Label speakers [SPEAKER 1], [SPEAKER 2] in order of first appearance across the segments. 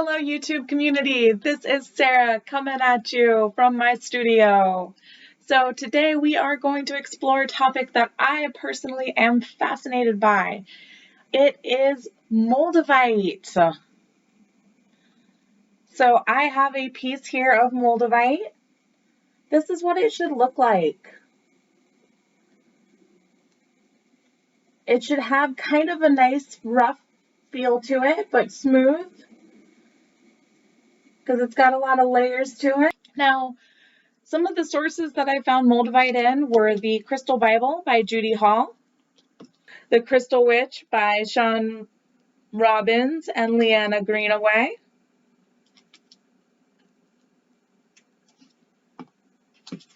[SPEAKER 1] Hello, YouTube community. This is Sarah coming at you from my studio. So today we are going to explore a topic that I personally am fascinated by. It is Moldavite. So I have a piece here of Moldavite. This is what it should look like. It should have kind of a nice rough feel to it, but smooth, because it's got a lot of layers to it. Now, some of the sources that I found Moldavite in were the Crystal Bible by Judy Hall, The Crystal Witch by Sean Robbins and Leanna Greenaway,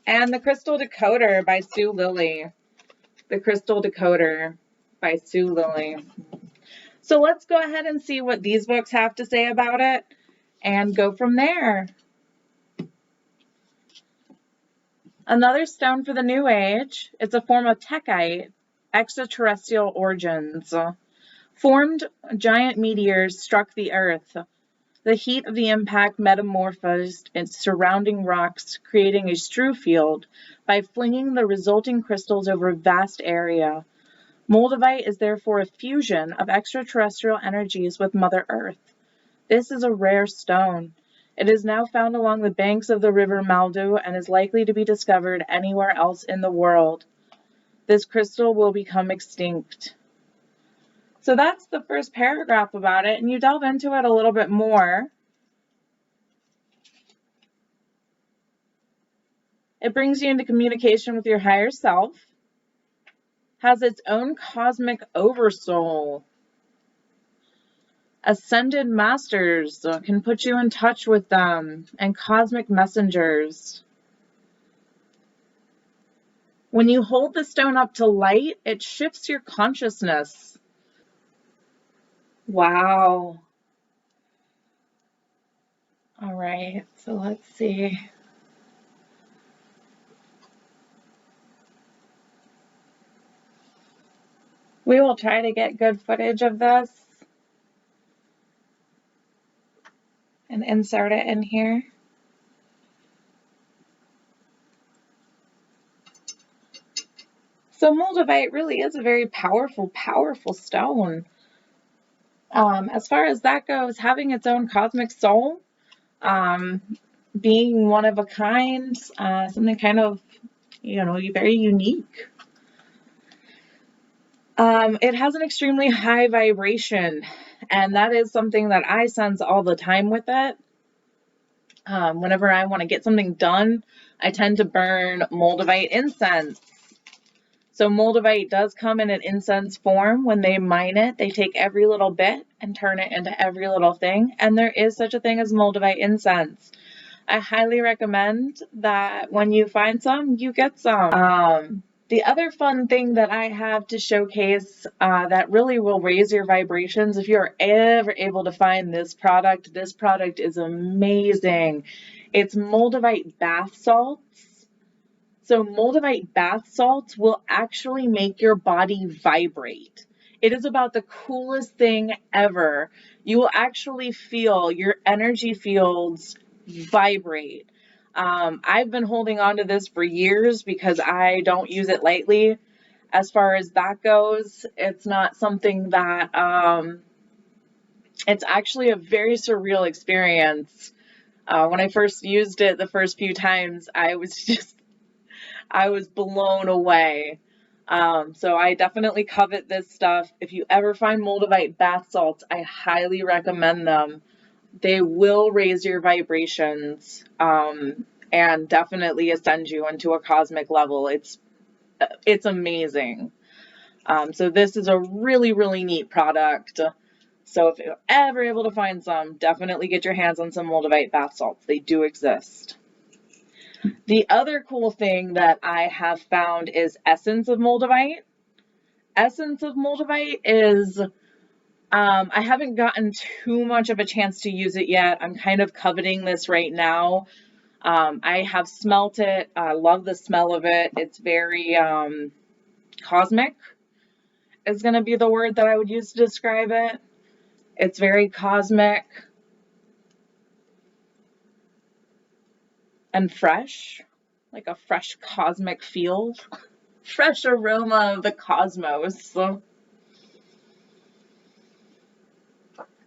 [SPEAKER 1] and The Crystal Decoder by Sue Lilly. The Crystal Decoder by Sue Lilly. So let's go ahead and see what these books have to say about it and go from there. Another stone for the New Age. It's a form of techite, extraterrestrial origins. Formed giant meteors struck the Earth. The heat of the impact metamorphosed its surrounding rocks, creating a strew field by flinging the resulting crystals over a vast area. Moldavite is therefore a fusion of extraterrestrial energies with Mother Earth. This is a rare stone. It is now found along the banks of the river Maldu and is likely to be discovered anywhere else in the world. This crystal will become extinct. So that's the first paragraph about it, and you delve into it a little bit more. It brings you into communication with your higher self, has its own cosmic oversoul. Ascended masters can put you in touch with them, and cosmic messengers. When you hold the stone up to light, it shifts your consciousness. Wow. All right, so let's see. We will try to get good footage of this and insert it in here. So Moldavite really is a very powerful stone. As far as that goes, having its own cosmic soul, being one of a kind, something kind of, very unique. It has an extremely high vibration, and that is something that I sense all the time with it. Whenever I want to get something done, I tend to burn Moldavite incense. So Moldavite does come in an incense form. When they mine it, they take every little bit and turn it into every little thing. And there is such a thing as Moldavite incense. I highly recommend that when you find some, you get some. The other fun thing that I have to showcase that really will raise your vibrations, if you're ever able to find this product is amazing. It's Moldavite bath salts. So Moldavite bath salts will actually make your body vibrate. It is about the coolest thing ever. You will actually feel your energy fields vibrate. I've been holding on to this for years because I don't use it lightly. As far as that goes, it's not something that, it's actually a very surreal experience. When I first used it the first few times, I was blown away. So I definitely covet this stuff. If you ever find Moldavite bath salts, I highly recommend them. They will raise your vibrations, and definitely ascend you into a cosmic level. It's amazing. So this is a really, really neat product. So if you're ever able to find some, definitely get your hands on some Moldavite bath salts. They do exist. The other cool thing that I have found is essence of Moldavite. Essence of Moldavite is, I haven't gotten too much of a chance to use it yet. I'm kind of coveting this right now. I have smelt it. I love the smell of it. It's very cosmic is going to be the word that I would use to describe it. It's very cosmic. and fresh, like a fresh cosmic feel, fresh aroma of the cosmos.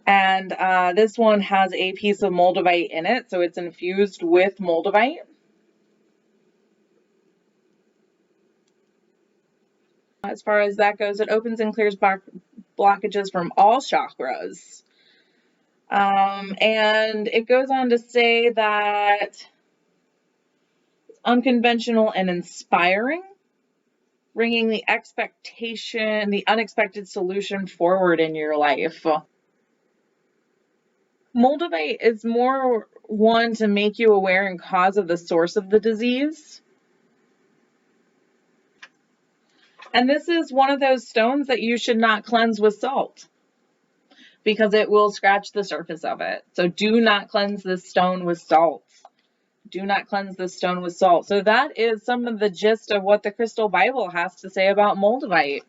[SPEAKER 1] And this one has a piece of moldavite in it, so it's infused with moldavite. As far as that goes, it opens and clears blockages from all chakras. And it goes on to say that it's unconventional and inspiring, bringing the expectation, the unexpected solution forward in your life. Moldavite is more one to make you aware and cause of the source of the disease. And this is one of those stones that you should not cleanse with salt because it will scratch the surface of it. So do not cleanse this stone with salt. Do not cleanse this stone with salt. So that is some of the gist of what the Crystal Bible has to say about Moldavite.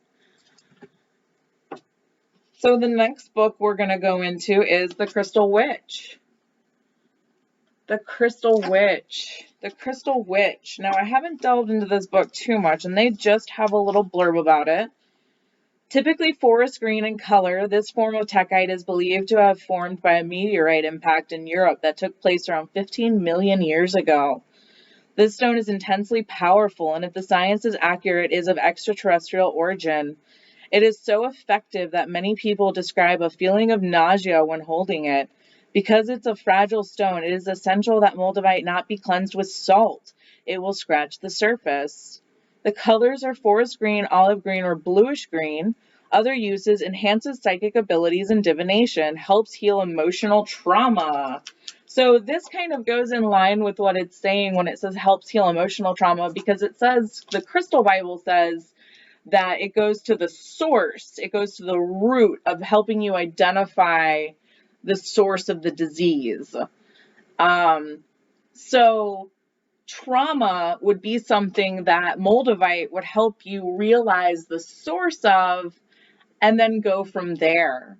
[SPEAKER 1] So the next book we're going to go into is The Crystal Witch. The Crystal Witch. The Crystal Witch. Now, I haven't delved into this book too much, and they just have a little blurb about it. Typically forest green in color, this form of techite is believed to have formed by a meteorite impact in Europe that took place around 15 million years ago. This stone is intensely powerful, and if the science is accurate, is of extraterrestrial origin. It is so effective that many people describe a feeling of nausea when holding it. Because it's a fragile stone, it is essential that moldavite not be cleansed with salt. It will scratch the surface. The colors are forest green, olive green, or bluish green. Other uses: enhances psychic abilities and divination, helps heal emotional trauma. So this kind of goes in line with what it's saying when it says helps heal emotional trauma, because it says, the Crystal Bible says, that it goes to the source, it goes to the root of helping you identify the source of the disease. So trauma would be something that moldavite would help you realize the source of, and then go from there.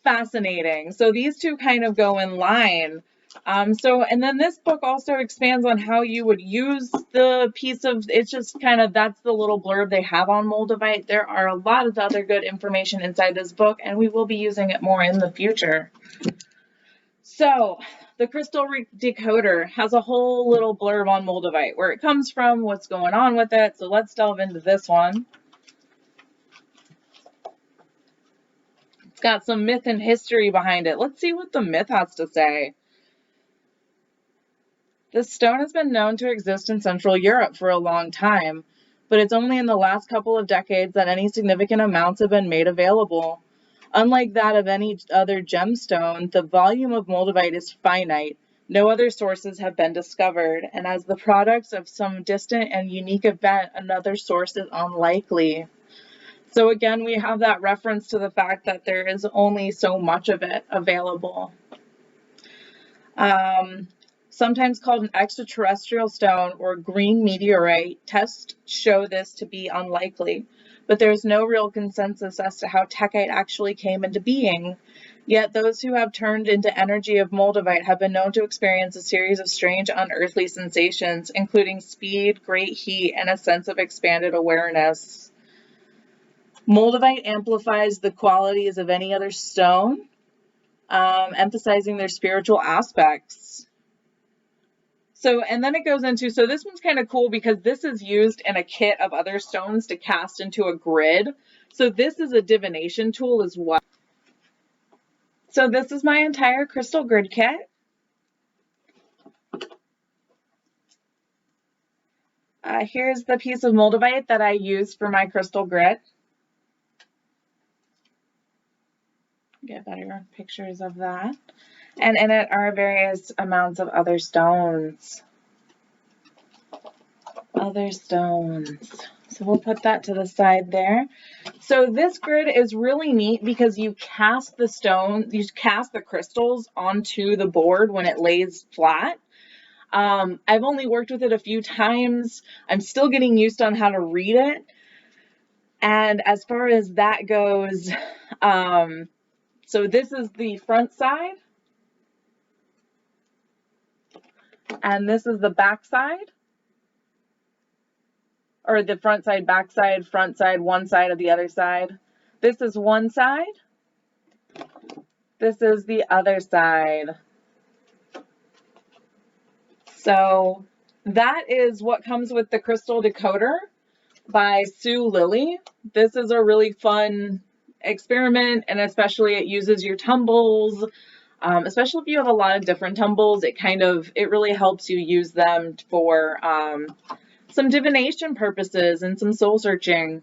[SPEAKER 1] Fascinating. So these two kind of go in line. And then this book also expands on how you would use the piece of, it's just kind of, that's the little blurb they have on moldavite. There are a lot of other good information inside this book, and we will be using it more in the future. So the Crystal Decoder has a whole little blurb on moldavite, where it comes from, what's going on with it. So let's delve into this one. It's got some myth and history behind it. Let's see what the myth has to say. This stone has been known to exist in Central Europe for a long time, but it's only in the last couple of decades that any significant amounts have been made available. Unlike that of any other gemstone, the volume of moldavite is finite. No other sources have been discovered, and as the products of some distant and unique event, another source is unlikely. So again, we have that reference to the fact that there is only so much of it available. Sometimes called an extraterrestrial stone or green meteorite, tests show this to be unlikely, but there is no real consensus as to how techite actually came into being. Yet those who have turned into energy of moldavite have been known to experience a series of strange unearthly sensations, including speed, great heat, and a sense of expanded awareness. Moldavite amplifies the qualities of any other stone, emphasizing their spiritual aspects. So, and then it goes into, so this one's kind of cool because this is used in a kit of other stones to cast into a grid. So this is a divination tool as well. So this is my entire crystal grid kit. Here's the piece of moldavite that I used for my crystal grid. Get better pictures of that. And in it are various amounts of other stones. So we'll put that to the side there. So this grid is really neat because you cast the stone, you cast the crystals onto the board when it lays flat. I've only worked with it a few times. I'm still getting used on how to read it. And as far as that goes, so this is the front side. And this is the back side, or the front side, back side, front side, one side of the other side. This is one side. This is the other side. So that is what comes with the Crystal Decoder by Sue Lilly. This is a really fun experiment, and especially it uses your tumbles. Especially if you have a lot of different tumbles, it really helps you use them for some divination purposes and some soul searching.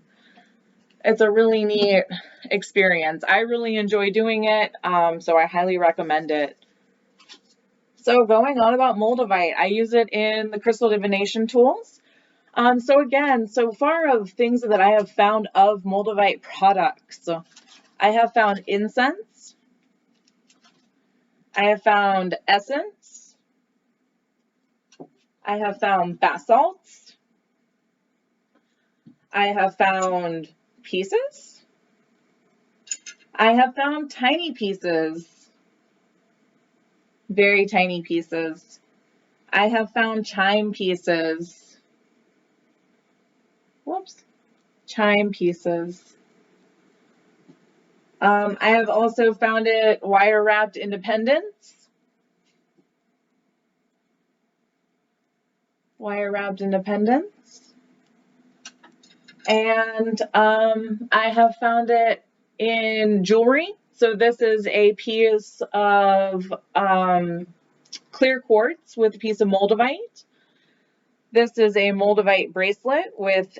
[SPEAKER 1] It's a really neat experience. I really enjoy doing it, so I highly recommend it. So going on about Moldavite, I use it in the Crystal Divination tools. So again, so far of things that I have found of Moldavite products, I have found incense, I have found essence, I have found basalts, I have found pieces, I have found tiny pieces, very tiny pieces. I have found chime pieces. Whoops. Chime pieces. I have also found it wire wrapped independence. Wire wrapped independence. And I have found it in jewelry. So this is a piece of clear quartz with a piece of moldavite. This is a moldavite bracelet with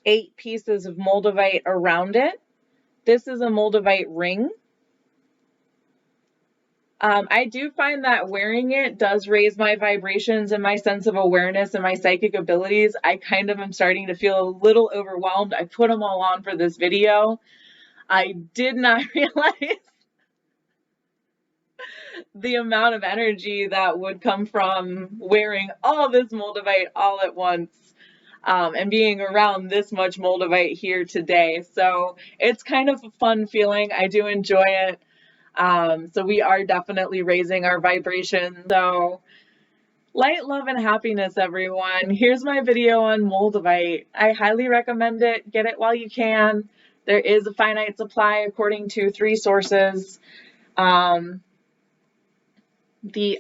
[SPEAKER 1] 8 pieces of moldavite around it. This is a moldavite ring. I do find that wearing it does raise my vibrations and my sense of awareness and my psychic abilities. I kind of am starting to feel a little overwhelmed. I put them all on for this video. I did not realize the amount of energy that would come from wearing all this moldavite all at once, and being around this much moldavite here today. So it's kind of a fun feeling. I do enjoy it. So we are definitely raising our vibration. So light, love, and happiness, everyone. Here's my video on moldavite. I highly recommend it. Get it while you can. There is a finite supply according to 3 sources. The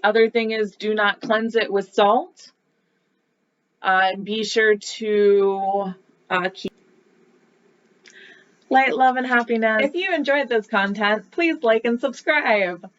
[SPEAKER 1] other thing is, do not cleanse it with salt. Be sure to keep light, love, and happiness. If you enjoyed this content, please like and subscribe.